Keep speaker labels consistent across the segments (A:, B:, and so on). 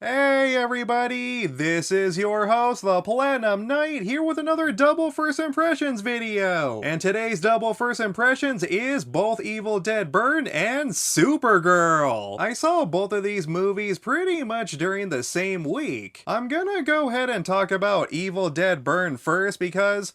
A: Hey everybody, this is your host, the Platinum Knight, here with another Double First Impressions video. And today's Double First Impressions is both Evil Dead Burn and Supergirl. I saw both of these movies pretty much during the same week. I'm gonna go ahead and talk about Evil Dead Burn first because,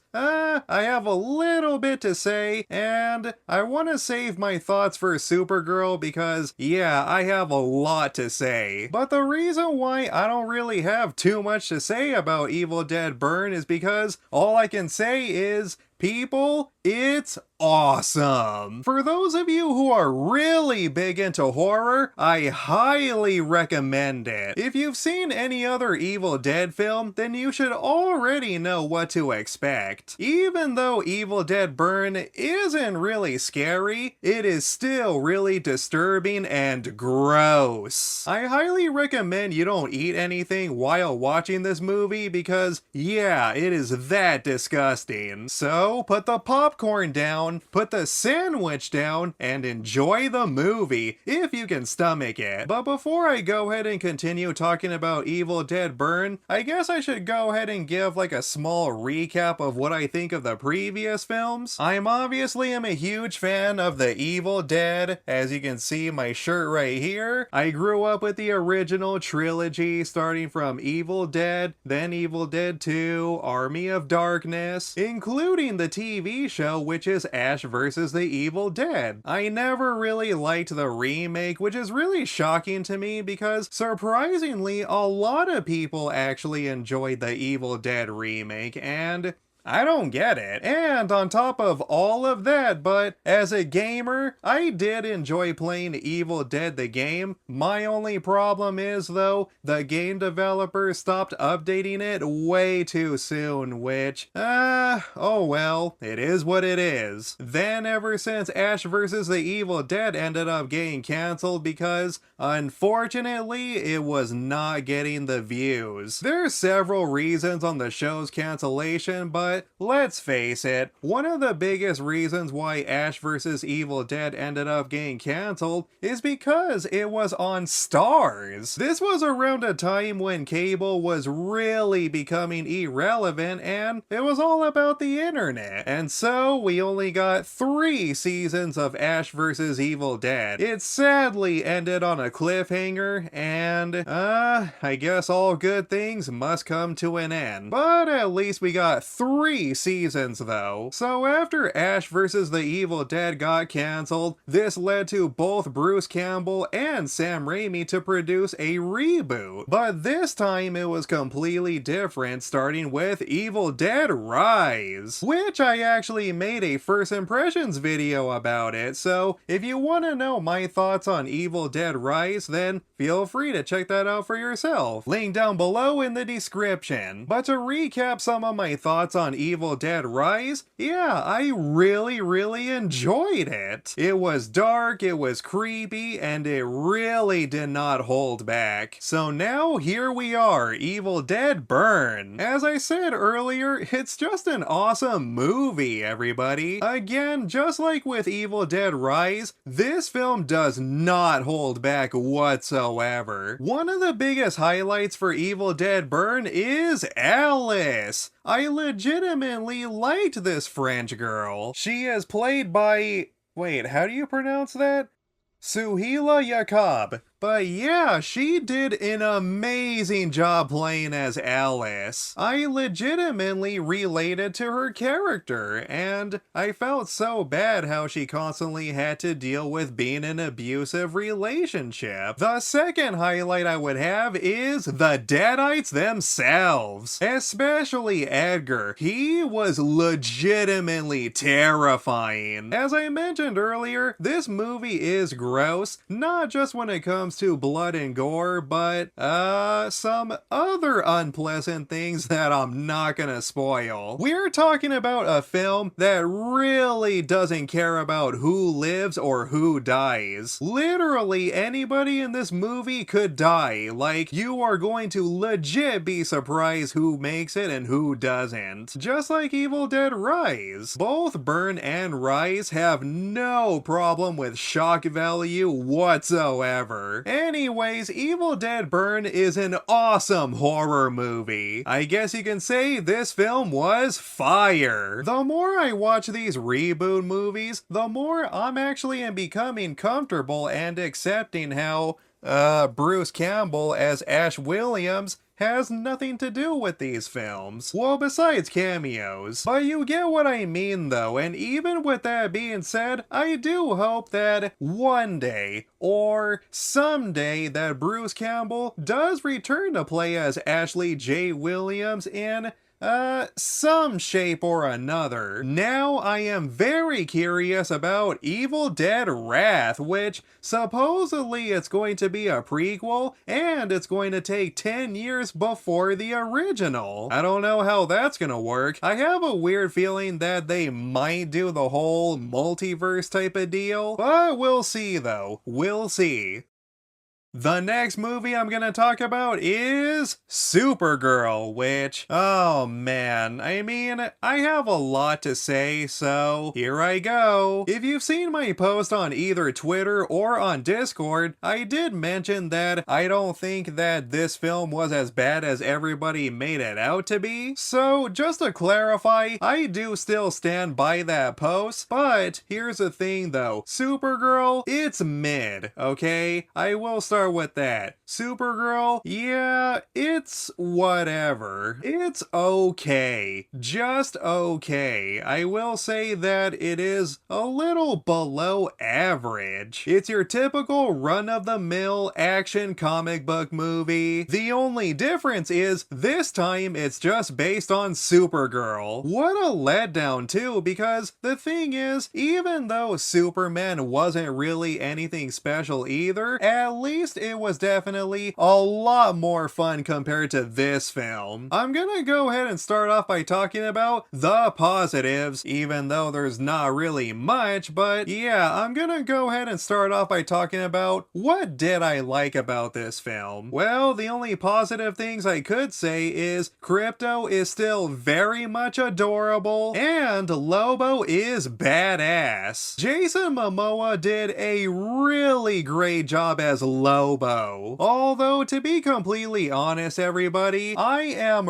A: I have a little bit to say, and I want to save my thoughts for Supergirl because, yeah, I have a lot to say. But the reason why I don't really have too much to say about Evil Dead Burn is because all I can say is, people, it's awesome. For those of you who are really big into horror, I highly recommend it. If you've seen any other Evil Dead film, then you should already know what to expect. Even though Evil Dead Burn isn't really scary, it is still really disturbing and gross. I highly recommend you don't eat anything while watching this movie because, yeah, it is that disgusting. So, put the popcorn down, put the sandwich down, and enjoy the movie, if you can stomach it. But before I go ahead and continue talking about Evil Dead Burn, I guess I should go ahead and give like a small recap of what I think of the previous films. I'm obviously a huge fan of the Evil Dead, as you can see my shirt right here. I grew up with the original trilogy, starting from Evil Dead, then Evil Dead 2, Army of Darkness, including the TV show, which is Ash vs. the Evil Dead. I never really liked the remake, which is really shocking to me because surprisingly, a lot of people actually enjoyed the Evil Dead remake, and I don't get it. And on top of all of that, but as a gamer, I did enjoy playing Evil Dead the game. My only problem is, though, the game developers stopped updating it way too soon, which, oh well, it is what it is. Then ever since Ash vs. the Evil Dead ended up getting cancelled because, unfortunately, it was not getting the views. There's several reasons on the show's cancellation, but let's face it, one of the biggest reasons why Ash vs. Evil Dead ended up getting cancelled is because it was on Starz. This was around a time when cable was really becoming irrelevant and it was all about the internet. And so we only got 3 seasons of Ash vs. Evil Dead. It sadly ended on a cliffhanger and, I guess all good things must come to an end. But at least we got 3 seasons though. So after Ash vs. the Evil Dead got cancelled, this led to both Bruce Campbell and Sam Raimi to produce a reboot. But this time it was completely different, starting with Evil Dead Rise, which I actually made a first impressions video about it. So if you want to know my thoughts on Evil Dead Rise, then feel free to check that out for yourself. Link down below in the description. But to recap some of my thoughts on Evil Dead Rise, yeah, I really enjoyed it. It was dark, it was creepy, and it really did not hold back. So now here we are, Evil Dead Burn. As I said earlier, it's just an awesome movie, everybody. Again, just like with Evil Dead Rise, this film does not hold back whatsoever. One of the biggest highlights for Evil Dead Burn is Alice. I legitimately liked this French girl. She is played by, wait, how do you pronounce that? Suhila Yacob. But yeah, she did an amazing job playing as Alice. I legitimately related to her character, and I felt so bad how she constantly had to deal with being in an abusive relationship. The second highlight I would have is the Deadites themselves, especially Edgar. He was legitimately terrifying. As I mentioned earlier, this movie is gross, not just when it comes to blood and gore, but, some other unpleasant things that I'm not gonna spoil. We're talking about a film that really doesn't care about who lives or who dies. Literally anybody in this movie could die. Like, you are going to legit be surprised who makes it and who doesn't. Just like Evil Dead Rise. Both Burn and Rise have no problem with shock value whatsoever. horror. Anyways, Evil Dead Burn is an awesome horror movie. I guess you can say this film was fire. The more I watch these reboot movies, the more I'm actually becoming comfortable and accepting how Bruce Campbell as Ash Williams has nothing to do with these films. Well, besides cameos. But you get what I mean though, and even with that being said, I do hope that one day, or someday, that Bruce Campbell does return to play as Ashley J. Williams in some shape or another. Now I am very curious about Evil Dead Wrath, which supposedly it's going to be a prequel, and it's going to take 10 years before the original. I don't know how that's gonna work. I have a weird feeling that they might do the whole multiverse type of deal, but we'll see though. We'll see. The next movie I'm gonna talk about is Supergirl, which, oh man, I mean, I have a lot to say, so here I go. If you've seen my post on either Twitter or on Discord, I did mention that I don't think that this film was as bad as everybody made it out to be. So just to clarify, I do still stand by that post, but here's the thing though, Supergirl, it's mid, okay? I will start with that. Supergirl, yeah, it's whatever. It's okay. Just okay. I will say that it is a little below average. It's your typical run-of-the-mill action comic book movie. The only difference is this time it's just based on Supergirl. What a letdown too, because the thing is, even though Superman wasn't really anything special either, at least it was definitely a lot more fun compared to this film. I'm gonna go ahead and start off by talking about the positives, even though there's not really much, but yeah, I'm gonna go ahead and start off by talking about what did I like about this film. Well, the only positive things I could say is Crypto is still very much adorable, and Lobo is badass. Jason Momoa did a really great job as Lobo. Although, to be completely honest, everybody, I am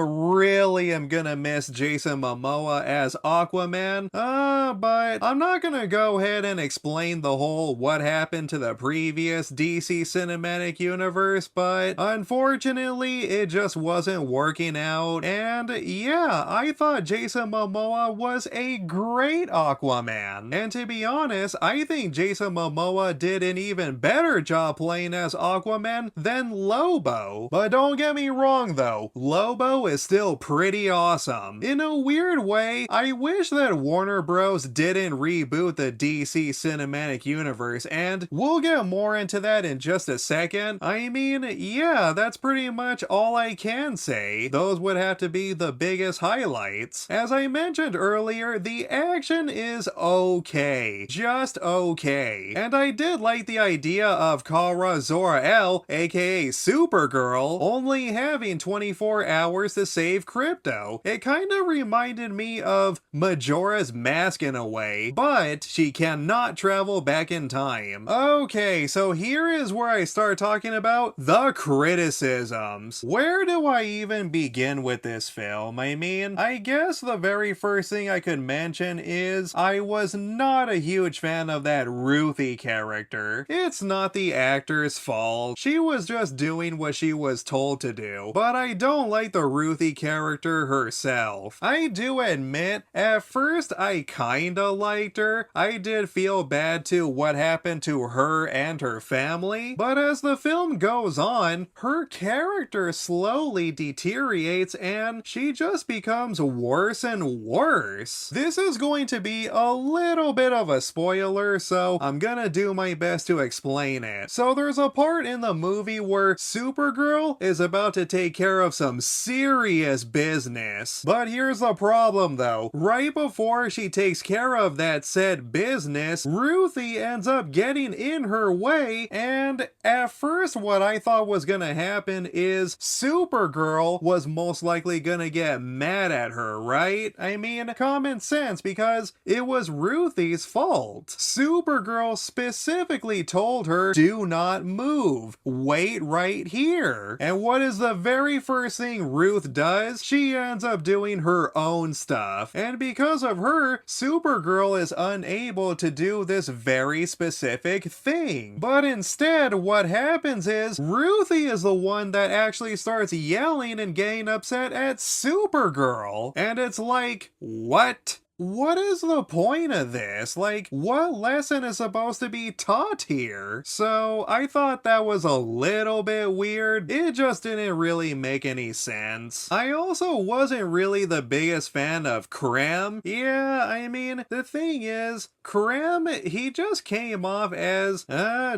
A: gonna miss Jason Momoa as Aquaman, but I'm not gonna go ahead and explain the whole what happened to the previous DC cinematic universe, but unfortunately, it just wasn't working out, and yeah, I thought Jason Momoa was a great Aquaman, and to be honest, I think Jason Momoa did an even better job playing as Aquaman than Lobo. But don't get me wrong though, Lobo is still pretty awesome. In a weird way, I wish that Warner Bros. Didn't reboot the DC cinematic universe, and we'll get more into that in just a second. I mean, yeah, that's pretty much all I can say. Those would have to be the biggest highlights. As I mentioned earlier, the action is okay. Just okay. And I did like the idea of Kara Zor-El, aka Supergirl, only having 24 hours to save Crypto. It kinda reminded me of Majora's Mask in a way, but she cannot travel back in time. Okay, so here is where I start talking about the criticisms. Where do I even begin with this film? I mean, I guess the very first thing I could mention is I was not a huge fan of that Ruthie character. It's not the actor's fault. She was just doing what she was told to do. But I don't like the Ruthie character herself. I do admit, at first I kinda liked her. I did feel bad to what happened to her and her family. But as the film goes on, her character slowly deteriorates and she just becomes worse and worse. This is going to be a little bit of a spoiler, so I'm gonna do my best to explain it. So there's a part in the movie where Supergirl is about to take care of some serious business. But here's the problem though. Right before she takes care of that said business, Ruthie ends up getting in her way, and at first what I thought was gonna happen is Supergirl was most likely gonna get mad at her, right? I mean, common sense, because it was Ruthie's fault. Supergirl specifically told her, do not move. move. Wait right here. And what is the very first thing Ruth does? She ends up doing her own stuff. And because of her, Supergirl is unable to do this very specific thing. But instead, what happens is Ruthie is the one that actually starts yelling and getting upset at Supergirl. And it's like, what? What is the point of this? Like, what lesson is supposed to be taught here? So, I thought that was a little bit weird. It just didn't really make any sense. I also wasn't really the biggest fan of Krem. Yeah, I mean, the thing is, Krem, he just came off as,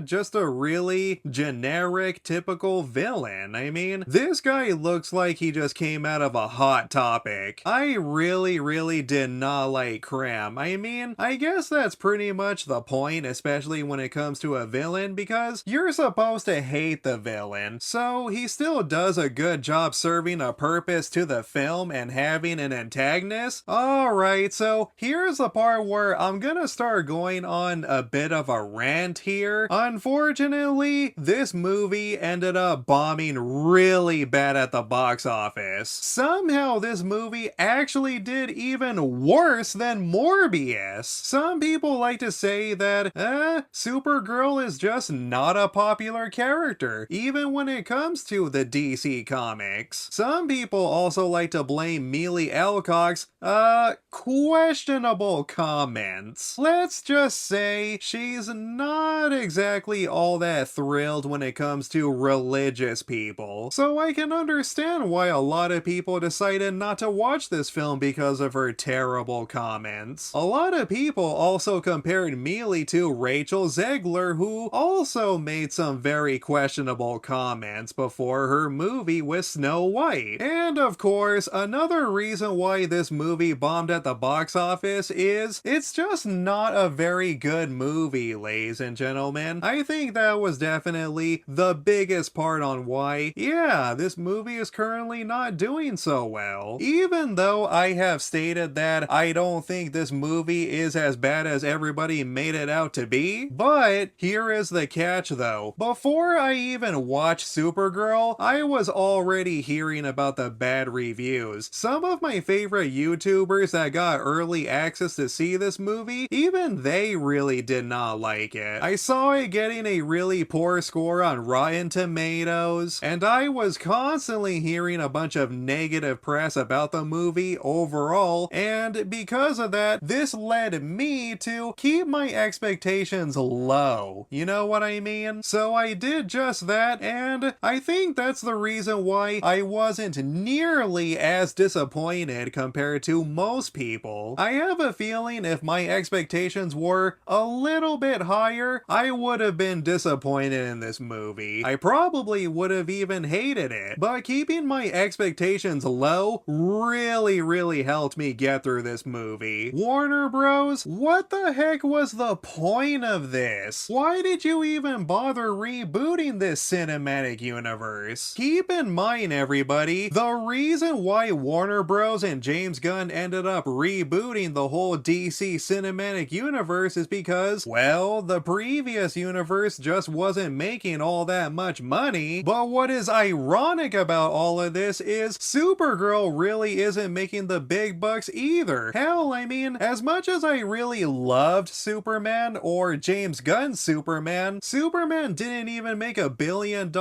A: just a really generic, typical villain. I mean, this guy looks like he just came out of a Hot Topic. I really did not like Krem. I mean, I guess that's pretty much the point, especially when it comes to a villain, because you're supposed to hate the villain. So he still does a good job serving a purpose to the film and having an antagonist. Alright, so here's the part where I'm gonna start going on a bit of a rant here. Unfortunately, this movie ended up bombing really bad at the box office. Somehow this movie actually did even worse than Morbius. Some people like to say that, Supergirl is just not a popular character, even when it comes to the DC comics. Some people also like to blame Mealy Alcock's, questionable comments. Let's just say she's not exactly all that thrilled when it comes to religious people. So I can understand why a lot of people decided not to watch this film because of her terrible comments. A lot of people also compared Mealy to Rachel Zegler, who also made some very questionable comments before her movie with Snow White. And of course, another reason why this movie bombed at the box office is it's just not a very good movie, ladies and gentlemen. I think that was definitely the biggest part on why, yeah, this movie is currently not doing so well. Even though I have stated that I don't think this movie is as bad as everybody made it out to be, but here is the catch though. Before I even watched Supergirl, I was already hearing about the bad reviews. Some of my favorite YouTubers that got early access to see this movie, even they really did not like it. I saw it getting a really poor score on Rotten Tomatoes, and I was constantly hearing a bunch of negative press about the movie overall, and because of that, this led me to keep my expectations low. You know what I mean? So I did just that, and I think that's the reason why I wasn't nearly as disappointed compared to most people. I have a feeling if my expectations were a little bit higher, I would have been disappointed in this movie. I probably would have even hated it, but keeping my expectations low really helped me get through this movie. Warner Bros, what the heck was the point of this? Why did you even bother rebooting this cinematic universe? Keep in mind, everybody, the reason why Warner Bros and James Gunn ended up rebooting the whole DC cinematic universe is because, well, the previous universe just wasn't making all that much money. But what is ironic about all of this is Supergirl really isn't making the big bucks either. Hell, I mean, as much as I really loved Superman or James Gunn's Superman, Superman didn't even make $1 billion at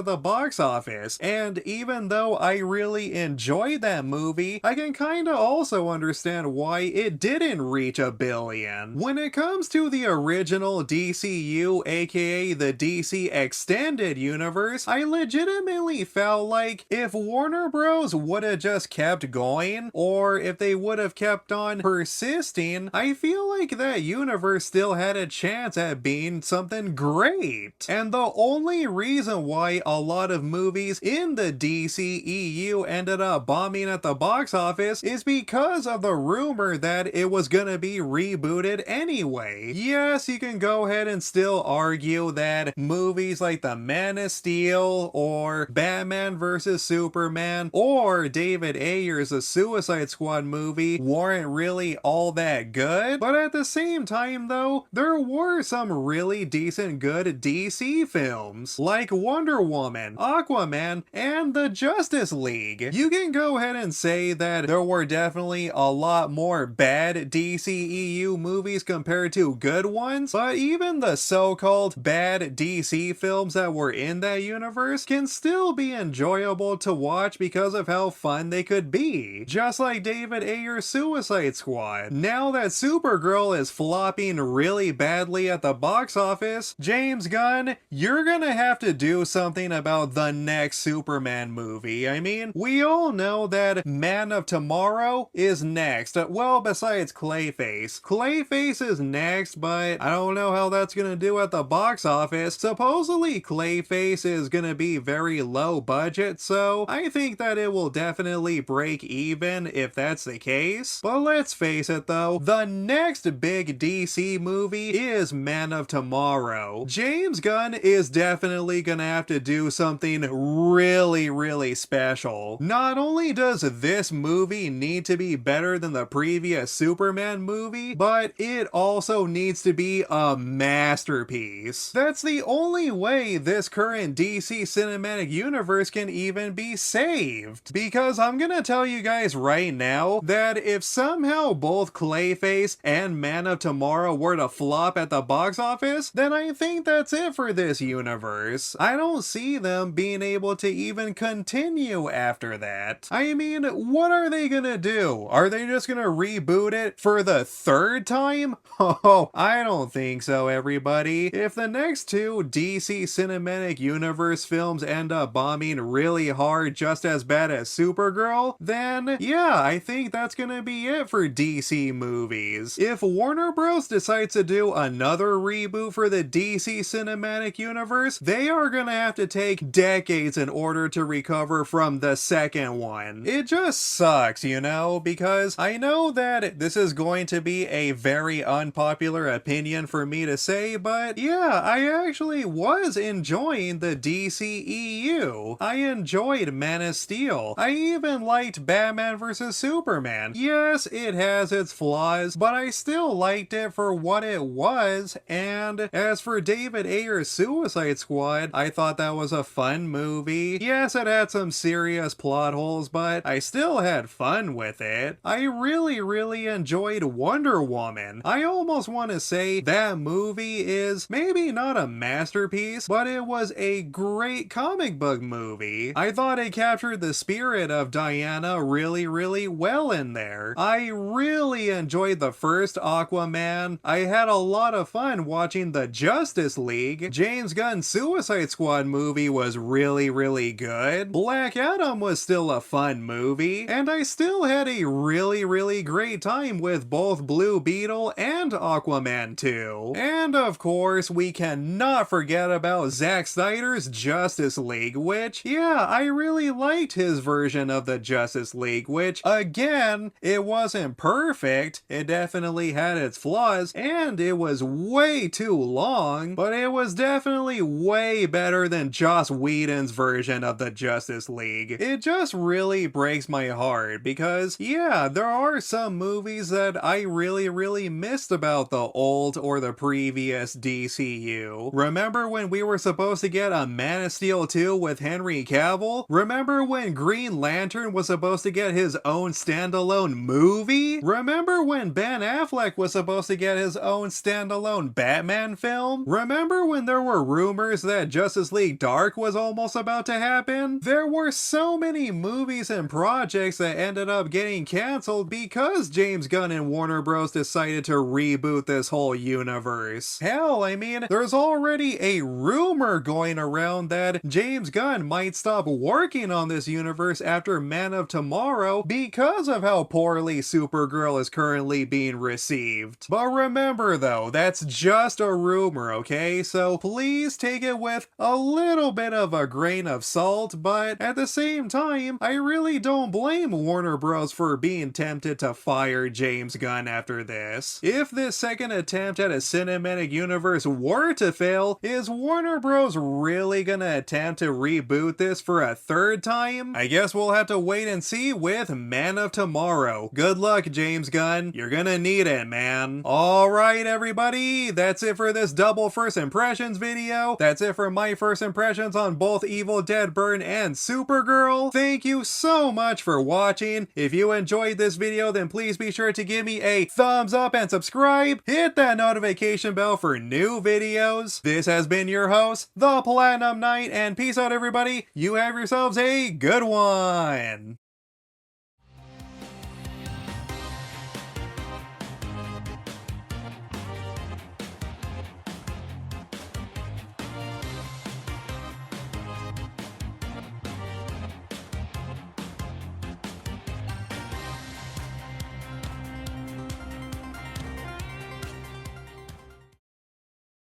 A: the box office. And even though I really enjoyed that movie, I can kinda also understand why it didn't reach $1 billion. When it comes to the original DCU, aka the DC Extended Universe, I legitimately felt like if Warner Bros would have just kept going, or if they would have kept on persisting, I feel like that universe still had a chance at being something great. And the only reason why a lot of movies in the DCEU ended up bombing at the box office is because of the rumor that it was gonna be rebooted anyway. Yes, you can go ahead and still argue that movies like The Man of Steel or Batman vs. Superman or David Ayer's The Suicide Squad movie weren't weren't really all that good, but at the same time though, there were some really decent good DC films, like Wonder Woman, Aquaman, and the Justice League. You can go ahead and say that there were definitely a lot more bad DCEU movies compared to good ones, but even the so-called bad DC films that were in that universe can still be enjoyable to watch because of how fun they could be. Just like David Ayer's Suicide Squad. Now that Supergirl is flopping really badly at the box office, James Gunn, you're gonna have to do something about the next Superman movie. I mean, we all know that Man of Tomorrow is next. Well, besides Clayface. Clayface is next, but I don't know how that's gonna do at the box office. Supposedly Clayface is gonna be very low budget, so I think that it will definitely break even if that's the case. But let's face it though, the next big DC movie is Man of Tomorrow. James Gunn is definitely gonna have to do something really special. Not only does this movie need to be better than the previous Superman movie, but it also needs to be a masterpiece. That's the only way this current DC cinematic universe can even be saved. Because I'm gonna tell you guys right now that if somehow both Clayface and Man of Tomorrow were to flop at the box office, then I think that's it for this universe. I don't see them being able to even continue after that. I mean, what are they gonna do? Are they just gonna reboot it for the third time? Oh, I don't think so, everybody. If the next two DC Cinematic Universe films end up bombing really hard just as bad as Supergirl, then yeah, I think that's gonna be it for DC movies. If Warner Bros. Decides to do another reboot for the DC Cinematic Universe, they are gonna have to take decades in order to recover from the second one. It just sucks, you know, because I know that this is going to be a very unpopular opinion for me to say, but yeah, I actually was enjoying the DCEU. I enjoyed Man of Steel. I even liked Batman vs. Superman. Yes, it has its flaws, but I still liked it for what it was, and as for David Ayer's Suicide Squad, I thought that was a fun movie. Yes, it had some serious plot holes, but I still had fun with it. I really enjoyed Wonder Woman. I almost want to say that movie is maybe not a masterpiece, but it was a great comic book movie. I thought it captured the spirit of Diana really well in there. I really enjoyed the first Aquaman. I had a lot of fun watching the Justice League. James Gunn's Suicide Squad movie was really good. Black Adam was still a fun movie, and I still had a really great time with both Blue Beetle and Aquaman 2. And of course, we cannot forget about Zack Snyder's Justice League, which, yeah, I really liked his version of the Justice League, which, again, it wasn't perfect. It definitely had its flaws, and it was way too long, but it was definitely way better than Joss Whedon's version of the Justice League. It just really breaks my heart because, yeah, there are some movies that I really missed about the old or the previous DCU. Remember when we were supposed to get a Man of Steel 2 with Henry Cavill? Remember when Green Lantern was supposed to get his own standalone movie? Remember when Ben Affleck was supposed to get his own standalone Batman film? Remember when there were rumors that Justice League Dark was almost about to happen? There were so many movies and projects that ended up getting canceled because James Gunn and Warner Bros. Decided to reboot this whole universe. Hell, I mean, there's already a rumor going around that James Gunn might stop working on this universe after Man of Tomorrow because of how poorly Supergirl is currently being received. But remember though, that's just a rumor, okay? So please take it with a little bit of a grain of salt, but at the same time, I really don't blame Warner Bros. For being tempted to fire James Gunn after this. If this second attempt at a cinematic universe were to fail, is Warner Bros. Really gonna attempt to reboot this for a third time? I guess we'll have to wait and see with Man of Tomorrow. Good Good luck, James Gunn. You're gonna need it, man. Alright, everybody, that's it for this double first impressions video. That's it for my first impressions on both Evil Dead Burn and Supergirl. Thank you so much for watching. If you enjoyed this video, then please be sure to give me a thumbs up and subscribe. Hit that notification bell for new videos. This has been your host, the Platinum Knight, and peace out, everybody. You have yourselves a good one.